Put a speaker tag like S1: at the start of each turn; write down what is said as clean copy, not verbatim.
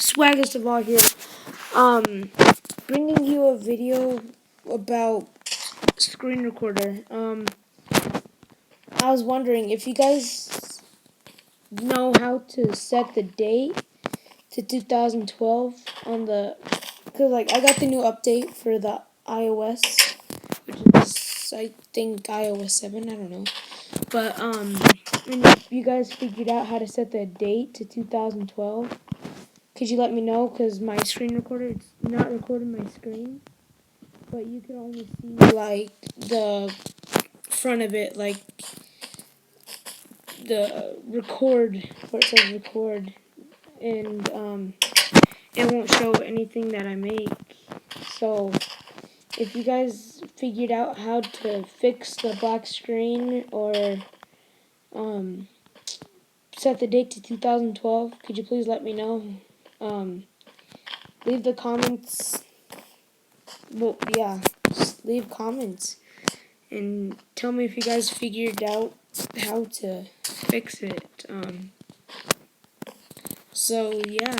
S1: Swaggest of all here. Bringing you a video about screen recorder. I was wondering if you guys know how to set the date to 2012 on the, cause like I got the new update for the iOS, which is I think iOS 7. I don't know, but and if you guys figured out how to set the date to 2012. Could you let me know? Because my screen recorder, it's not recording my screen, but you can only see like the front of it, like the record, where it says record, and it won't show anything that I make. So if you guys figured out how to fix the black screen or set the date to 2012, could you please let me know? Leave the comments. Well, yeah, just leave comments and tell me if you guys figured out how to fix it. So yeah.